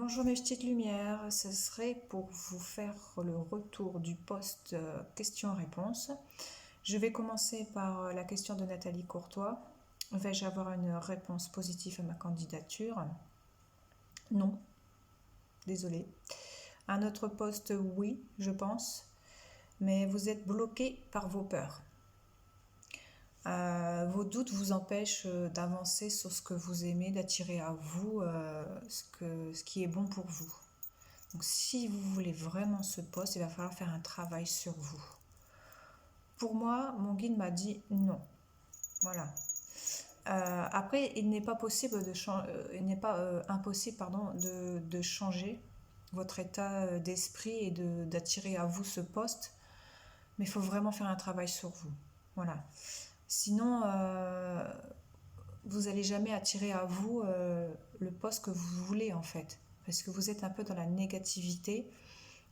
Bonjour mes petites lumières, ce serait pour vous faire le retour du post questions-réponses. Je vais commencer par la question de Nathalie Courtois. Vais-je avoir une réponse positive à ma candidature? Non, désolé. Un autre post, oui, je pense, mais vous êtes bloqué par vos peurs. Vos doutes vous empêchent d'avancer sur ce que vous aimez, d'attirer à vous ce qui est bon pour vous. Donc si vous voulez vraiment ce poste, il va falloir faire un travail sur vous. Pour moi, mon guide m'a dit non. Voilà. Après, il n'est pas possible il n'est pas impossible, pardon, de changer votre état d'esprit et d'attirer à vous ce poste, mais il faut vraiment faire un travail sur vous. Voilà. Sinon, vous n'allez jamais attirer à vous le poste que vous voulez en fait, parce que vous êtes un peu dans la négativité,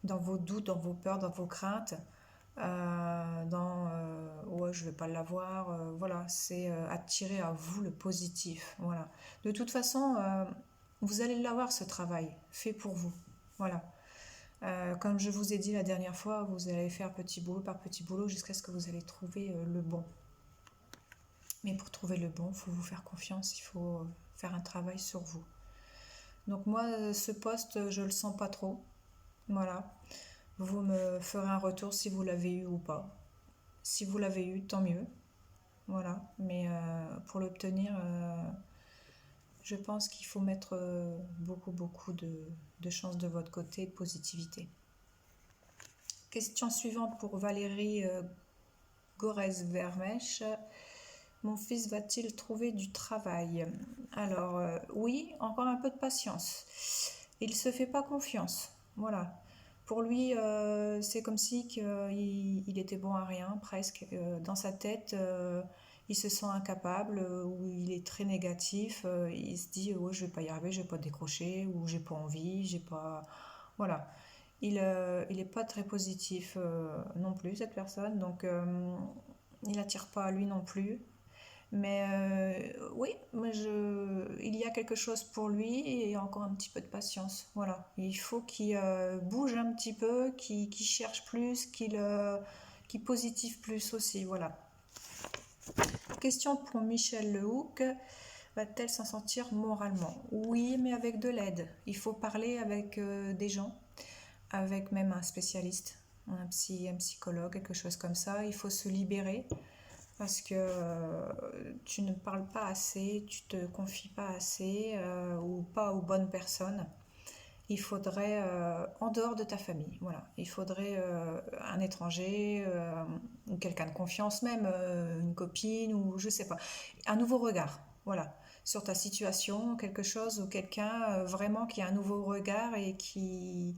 dans vos doutes, dans vos peurs, dans vos craintes, ouais, je vais pas l'avoir, voilà, c'est attirer à vous le positif, voilà. De toute façon, vous allez l'avoir ce travail fait pour vous, voilà. Comme je vous ai dit la dernière fois, vous allez faire petit boulot par petit boulot jusqu'à ce que vous allez trouver le bon. Mais pour trouver le bon, il faut vous faire confiance, il faut faire un travail sur vous. Donc moi, ce poste, je le sens pas trop, voilà. Vous me ferez un retour si vous l'avez eu ou pas. Si vous l'avez eu, tant mieux. Voilà. Mais pour l'obtenir, je pense qu'il faut mettre beaucoup de chance de votre côté, de positivité. Question suivante pour Valérie Gorez-Vermèche. Mon fils va-t-il trouver du travail? Alors, oui, encore un peu de patience. Il ne se fait pas confiance. Voilà. Pour lui, c'est comme si il était bon à rien, presque. Dans sa tête, il se sent incapable, ou il est très négatif. Il se dit, oh, je vais pas y arriver, je vais pas décrocher, ou j'ai pas envie, j'ai pas... Voilà. Il est pas très positif non plus, cette personne. Donc, il n'attire pas à lui non plus. Mais oui, il y a quelque chose pour lui et encore un petit peu de patience. Voilà. Il faut qu'il bouge un petit peu, qu'il cherche plus, qu'il positive plus aussi. Voilà. Question pour Michel Lehoucq. Va-t-elle s'en sortir moralement? Oui, mais avec de l'aide. Il faut parler avec des gens, avec même un spécialiste, un psychologue, quelque chose comme ça. Il faut se libérer parce que tu ne parles pas assez, tu te confies pas assez ou pas aux bonnes personnes. Il faudrait, en dehors de ta famille, voilà, il faudrait un étranger, ou quelqu'un de confiance même, une copine ou je sais pas, un nouveau regard, voilà, sur ta situation, quelque chose ou quelqu'un vraiment qui a un nouveau regard et qui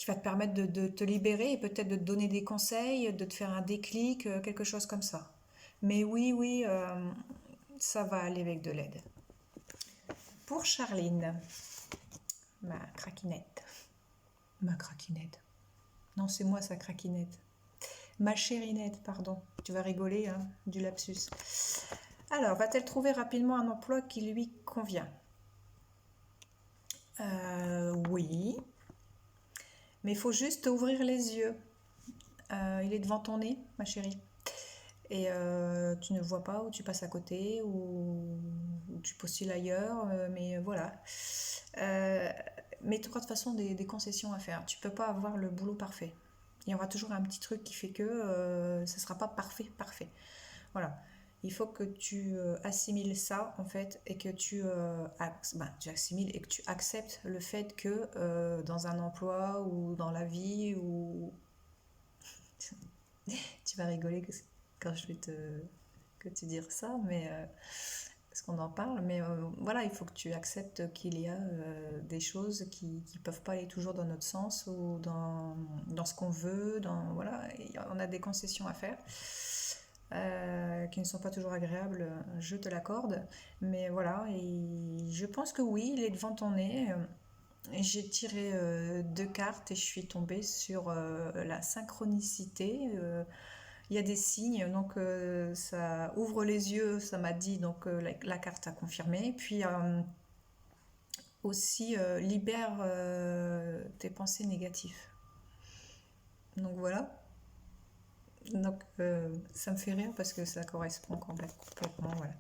va te permettre de te libérer et peut-être de te donner des conseils, de te faire un déclic, quelque chose comme ça. Mais oui, oui, ça va aller avec de l'aide. Pour Charline, ma craquinette. Ma craquinette. Non, c'est moi sa craquinette. Ma chérinette, pardon. Tu vas rigoler, hein, du lapsus. Alors, va-t-elle trouver rapidement un emploi qui lui convient? Oui. Mais il faut juste ouvrir les yeux. Il est devant ton nez, ma chérie. Et tu ne vois pas, ou tu passes à côté, ou tu postules ailleurs, mais voilà. Mais tu auras de toute façon des concessions à faire. Tu peux pas avoir le boulot parfait. Il y aura toujours un petit truc qui fait que ça sera pas parfait, parfait. Voilà. Il faut que tu assimiles ça en fait et que tu assimiles et que tu acceptes le fait que dans un emploi ou dans la vie ou tu vas rigoler quand je vais que te dire ça, mais parce qu'on en parle, mais voilà, il faut que tu acceptes qu'il y a des choses qui ne peuvent pas aller toujours dans notre sens ou dans ce qu'on veut, voilà, on a des concessions à faire. Qui ne sont pas toujours agréables, je te l'accorde, mais voilà, et je pense que oui, il est devant ton nez. J'ai tiré deux cartes et je suis tombée sur la synchronicité. Il y a des signes, donc ça ouvre les yeux, ça m'a dit, donc la carte a confirmé. Puis aussi libère tes pensées négatives. Donc voilà. Donc ça me fait rire parce que ça correspond complètement. Voilà.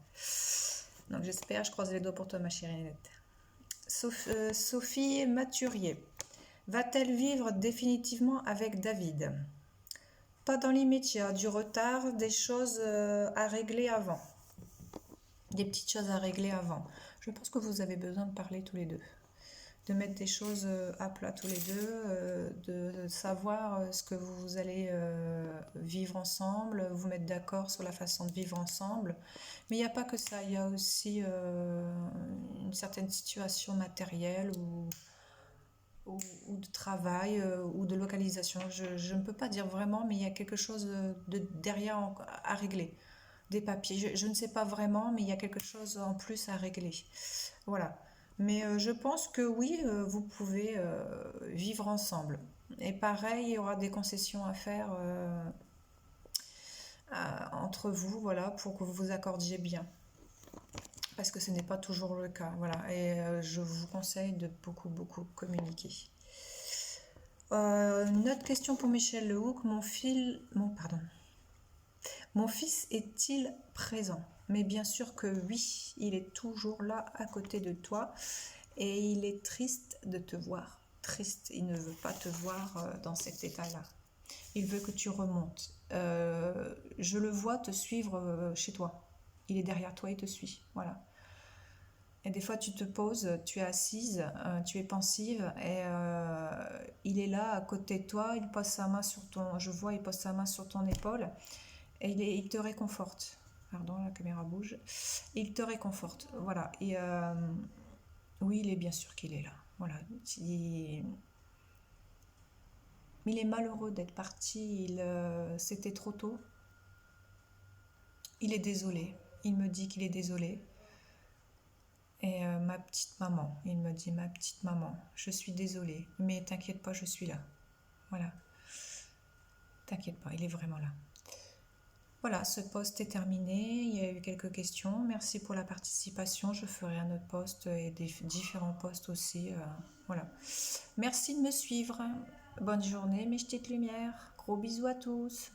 Donc j'espère, je croise les doigts pour toi ma chérie Nénette. Sophie Maturier. Va-t-elle vivre définitivement avec David? Pas dans l'immédiat, du retard, des choses à régler avant. Des petites choses à régler avant. Je pense que vous avez besoin de parler tous les deux. De mettre des choses à plat tous les deux, de savoir ce que vous allez vivre ensemble, vous mettre d'accord sur la façon de vivre ensemble. Mais il n'y a pas que ça, il y a aussi une certaine situation matérielle ou de travail ou de localisation. Je ne peux pas dire vraiment, mais il y a quelque chose derrière à régler. Des papiers, je ne sais pas vraiment, mais il y a quelque chose en plus à régler. Voilà. Mais je pense que oui, vous pouvez vivre ensemble. Et pareil, il y aura des concessions à faire entre vous, voilà, pour que vous vous accordiez bien. Parce que ce n'est pas toujours le cas, voilà. Et je vous conseille de beaucoup, beaucoup communiquer. Une autre question pour Michel Lehoucq. Mon fils est-il présent? Mais bien sûr que oui, il est toujours là à côté de toi et il est triste de te voir. Triste, il ne veut pas te voir dans cet état-là. Il veut que tu remontes. Je le vois te suivre chez toi. Il est derrière toi, il te suit. Voilà. Et des fois, tu te poses, tu es assise, tu es pensive et il est là à côté de toi. Il pose sa main sur ton, je vois, il pose sa main sur ton épaule et il te réconforte. Pardon, la caméra bouge. Il te réconforte. Voilà. Et oui, il est bien sûr qu'il est là. Voilà. Il est malheureux d'être parti. C'était trop tôt. Il est désolé. Il me dit qu'il est désolé. Et ma petite maman, il me dit, ma petite maman, je suis désolée, mais t'inquiète pas, je suis là. Voilà. T'inquiète pas, il est vraiment là. Voilà, ce post est terminé. Il y a eu quelques questions. Merci pour la participation. Je ferai un autre post et des différents posts aussi. Voilà. Merci de me suivre. Bonne journée, mes petites lumières. Gros bisous à tous.